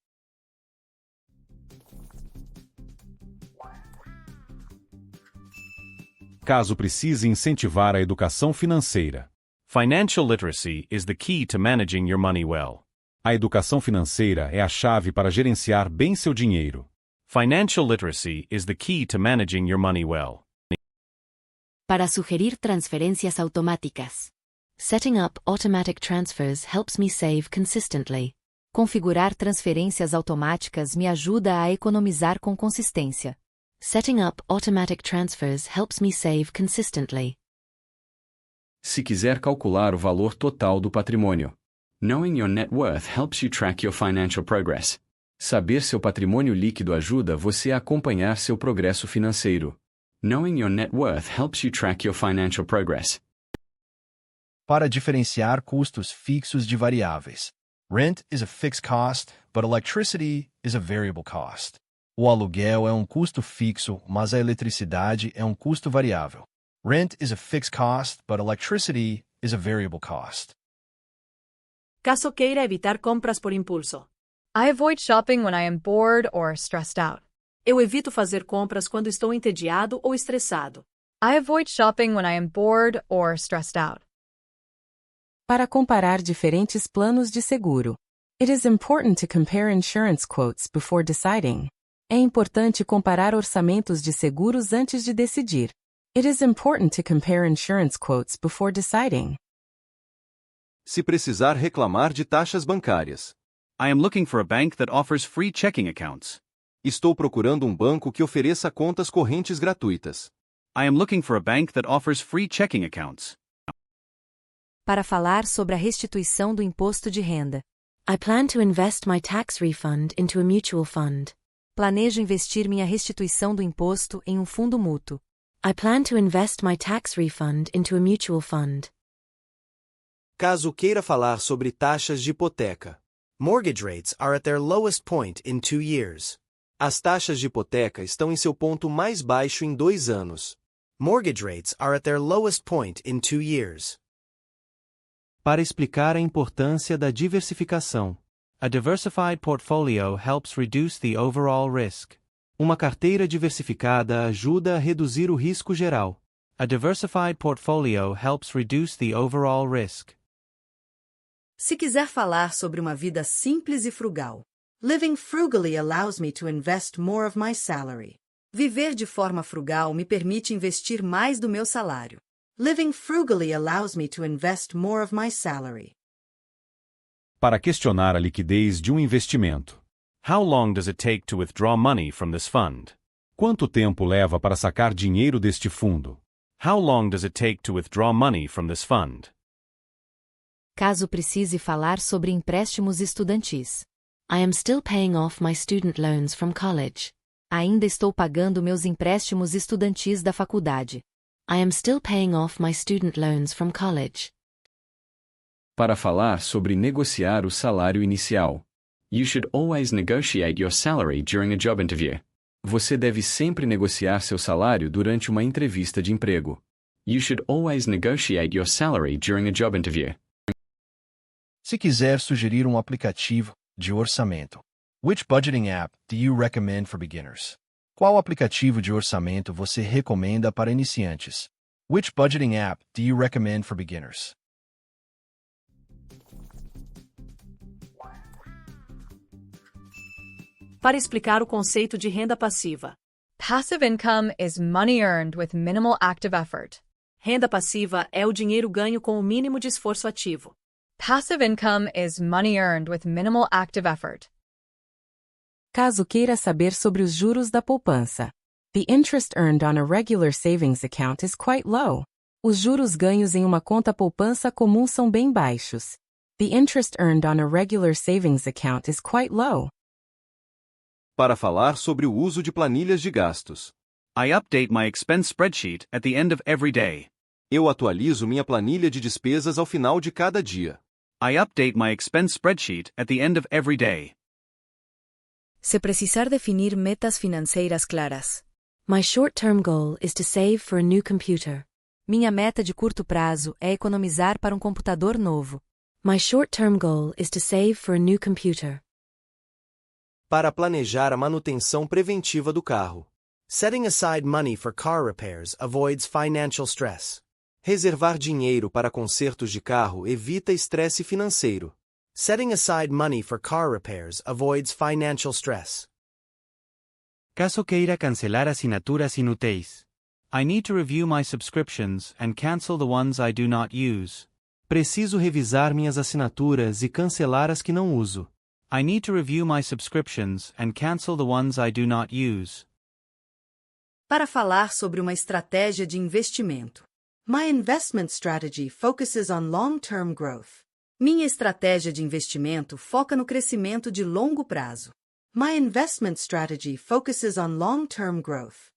Caso precise incentivar a educação financeira. Financial literacy is the key to managing your money well. A educação financeira é a chave para gerenciar bem seu dinheiro. Financial literacy is the key to managing your money well. Para sugerir transferencias automáticas. Setting up automatic transfers helps me save consistently. Configurar transferências automáticas me ajuda a economizar com consistência. Setting up automatic transfers helps me save consistently. Se quiser calcular o valor total do patrimônio. Knowing your net worth helps you track your financial progress. Saber seu patrimônio líquido ajuda você a acompanhar seu progresso financeiro. Knowing your net worth helps you track your financial progress. Para diferenciar custos fixos de variáveis. Rent is a fixed cost, but electricity is a variable cost. O aluguel é um custo fixo, mas a eletricidade é um custo variável. Rent is a fixed cost, but electricity is a variable cost. Caso queira evitar compras por impulso. I avoid shopping when I am bored or stressed out. Eu evito fazer compras quando estou entediado ou estressado. I avoid shopping when I am bored or stressed out. Para comparar diferentes planos de seguro. It is important to compare insurance quotes before deciding. É importante comparar orçamentos de seguros antes de decidir. It is important to compare insurance quotes before deciding. Se precisar reclamar de taxas bancárias. I am looking for a bank that offers free checking accounts. Estou procurando um banco que ofereça contas correntes gratuitas. I am looking for a bank that offers free checking accounts. Para falar sobre a restituição do imposto de renda. I plan to invest my tax refund into a mutual fund. Planejo investir minha restituição do imposto em um fundo mútuo. I plan to invest my tax refund into a mutual fund. Caso queira falar sobre taxas de hipoteca. Mortgage rates are at their lowest point in 2 years. As taxas de hipoteca estão em seu ponto mais baixo em 2 anos. Mortgage rates are at their lowest point in 2 years. Para explicar a importância da diversificação. A diversified portfolio helps reduce the overall risk. Uma carteira diversificada ajuda a reduzir o risco geral. A diversified portfolio helps reduce the overall risk. Se quiser falar sobre uma vida simples e frugal. Living frugally allows me to invest more of my salary. Viver de forma frugal me permite investir mais do meu salário. Living frugally allows me to invest more of my salary. Para questionar a liquidez de um investimento. How long does it take to withdraw money from this fund? Quanto tempo leva para sacar dinheiro deste fundo? How long does it take to withdraw money from this fund? Caso precise falar sobre empréstimos estudantis. I am still paying off my student loans from college. Ainda estou pagando meus empréstimos estudantis da faculdade. I am still paying off my student loans from college. Para falar sobre negociar o salário inicial. You should always negotiate your salary during a job interview. Você deve sempre negociar seu salário durante uma entrevista de emprego. You should always negotiate your salary during a job interview. Se quiser sugerir um aplicativo de orçamento. Which budgeting app do you recommend for beginners? Qual aplicativo de orçamento você recomenda para iniciantes? Which budgeting app do you recommend for beginners? Para explicar o conceito de renda passiva. Passive income is money earned with minimal active effort. Renda passiva é o dinheiro ganho com o mínimo de esforço ativo. Passive income is money earned with minimal active effort. Caso queira saber sobre os juros da poupança. The interest earned on a regular savings account is quite low. Os juros ganhos em uma conta poupança comum são bem baixos. The interest earned on a regular savings account is quite low. Para falar sobre o uso de planilhas de gastos. I update my expense spreadsheet at the end of every day. Eu atualizo minha planilha de despesas ao final de cada dia. I update my expense spreadsheet at the end of every day. Se precisar definir metas financeiras claras. My short-term goal is to save for a new computer. Minha meta de curto prazo é economizar para um computador novo. My short-term goal is to save for a new computer. Para planejar a manutenção preventiva do carro. Setting aside money for car repairs avoids financial stress. Reservar dinheiro para consertos de carro evita estresse financeiro. Setting aside money for car repairs avoids financial stress. Caso queira cancelar assinaturas inúteis. I need to review my subscriptions and cancel the ones I do not use. Preciso revisar minhas assinaturas e cancelar as que não uso. I need to review my subscriptions and cancel the ones I do not use. Para falar sobre uma estratégia de investimento. My investment strategy focuses on long-term growth. Minha estratégia de investimento foca no crescimento de longo prazo. My investment strategy focuses on long-term growth.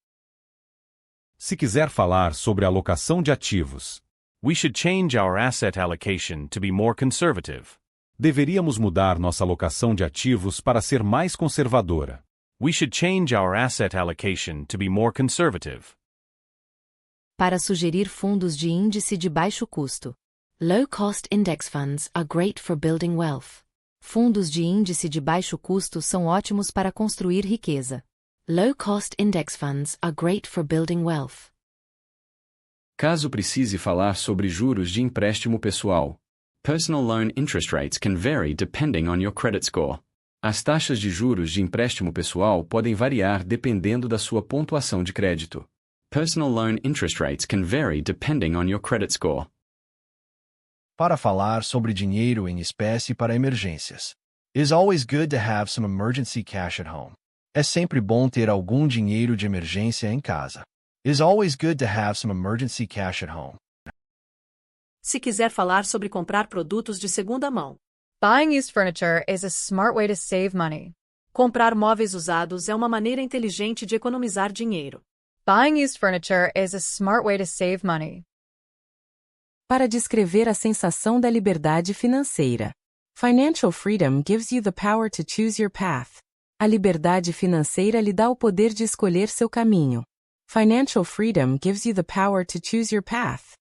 Se quiser falar sobre a alocação de ativos, We should change our asset allocation to be more conservative. deveríamos mudar nossa alocação de ativos para ser mais conservadora. We should change our asset allocation to be more conservative. Para sugerir fundos de índice de baixo custo. Low-cost index funds are great for building wealth. Fundos de índice de baixo custo são ótimos para construir riqueza. Low-cost index funds are great for building wealth. Caso precise falar sobre juros de empréstimo pessoal. Personal loan interest rates can vary depending on your credit score. As taxas de juros de empréstimo pessoal podem variar dependendo da sua pontuação de crédito. Personal loan interest rates can vary depending on your credit score. Para falar sobre dinheiro em espécie para emergências. It's always good to have some emergency cash at home. É sempre bom ter algum dinheiro de emergência em casa. It's always good to have some emergency cash at home. Se quiser falar sobre comprar produtos de segunda mão. Buying used furniture is a smart way to save money. Comprar móveis usados é uma maneira inteligente de economizar dinheiro. Buying used furniture is a smart way to save money. Para descrever a sensação da liberdade financeira. Financial freedom gives you the power to choose your path. A liberdade financeira lhe dá o poder de escolher seu caminho. Financial freedom gives you the power to choose your path.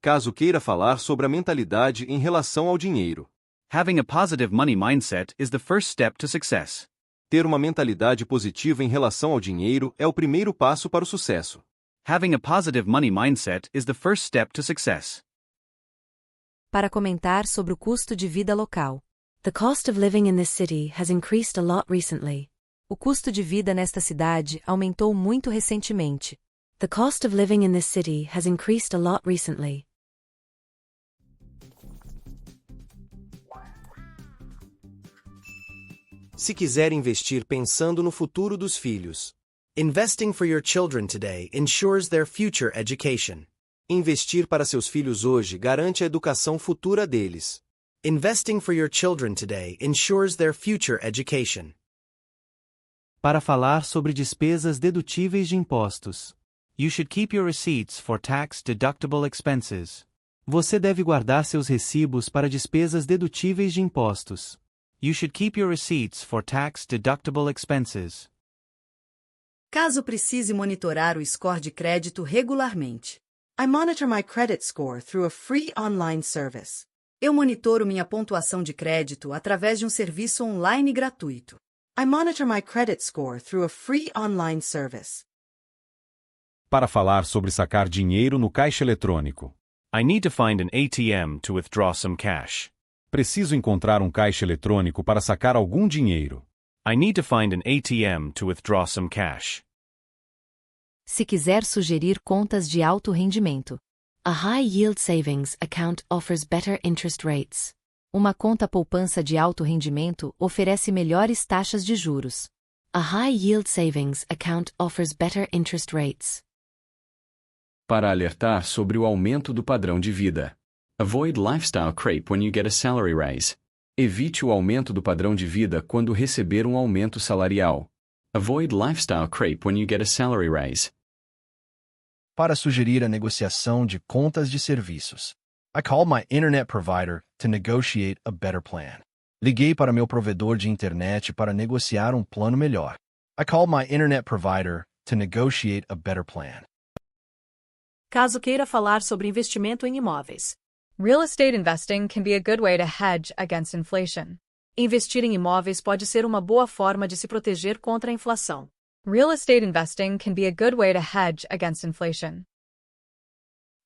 Caso queira falar sobre a mentalidade em relação ao dinheiro. Having a positive money mindset is the first step to success. Ter uma mentalidade positiva em relação ao dinheiro é o primeiro passo para o sucesso. Having a positive money mindset is the first step to success. Para comentar sobre o custo de vida local. The cost of living in this city has increased a lot recently. O custo de vida nesta cidade aumentou muito recentemente. The cost of living in this city has increased a lot recently. Se quiser investir pensando no futuro dos filhos. Investing for your children today ensures their future education. Investir para seus filhos hoje garante a educação futura deles. Investing for your children today ensures their future education. Para falar sobre despesas dedutíveis de impostos. You should keep your receipts for tax-deductible expenses. Você deve guardar seus recibos para despesas dedutíveis de impostos. You should keep your receipts for tax-deductible expenses. Caso precise monitorar o score de crédito regularmente. I monitor my credit score through a free online service. Eu monitoro minha pontuação de crédito através de um serviço online gratuito. I monitor my credit score through a free online service. Para falar sobre sacar dinheiro no caixa eletrônico. I need to find an ATM to withdraw some cash. Preciso encontrar um caixa eletrônico para sacar algum dinheiro. I need to find an ATM to withdraw some cash. Se quiser sugerir contas de alto rendimento. A high-yield savings account offers better interest rates. Uma conta poupança de alto rendimento oferece melhores taxas de juros. A high-yield savings account offers better interest rates. Para alertar sobre o aumento do padrão de vida. Avoid lifestyle creep when you get a salary raise. Evite o aumento do padrão de vida quando receber um aumento salarial. Avoid lifestyle creep when you get a salary raise. Para sugerir a negociação de contas de serviços. I called my internet provider to negotiate a better plan. Liguei para meu provedor de internet para negociar um plano melhor. I called my internet provider to negotiate a better plan. Caso queira falar sobre investimento em imóveis. Real estate investing can be a good way to hedge against inflation. Investir em imóveis pode ser uma boa forma de se proteger contra a inflação. Real estate investing can be a good way to hedge against inflation.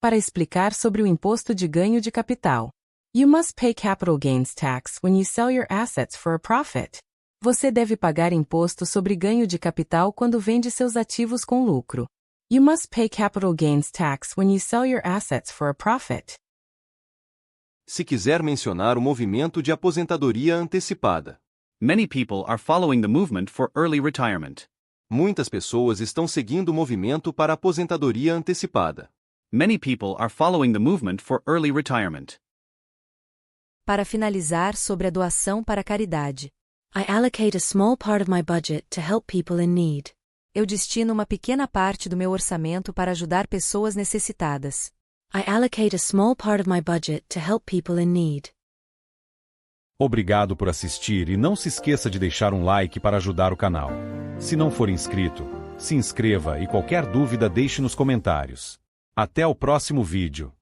Para explicar sobre o imposto de ganho de capital. You must pay capital gains tax when you sell your assets for a profit. Você deve pagar imposto sobre ganho de capital quando vende seus ativos com lucro. You must pay capital gains tax when you sell your assets for a profit. Se quiser mencionar o movimento de aposentadoria antecipada. Many people are following the movement for early retirement. Muitas pessoas estão seguindo o movimento para aposentadoria antecipada. Many people are following the movement for early retirement. Para finalizar sobre a doação para a caridade. I allocate a small part of my budget to help people in need. Eu destino uma pequena parte do meu orçamento para ajudar pessoas necessitadas. I allocate a small part of my budget to help people in need. Obrigado por assistir e não se esqueça de deixar um like para ajudar o canal. Se não for inscrito, se inscreva e qualquer dúvida deixe nos comentários. Até o próximo vídeo.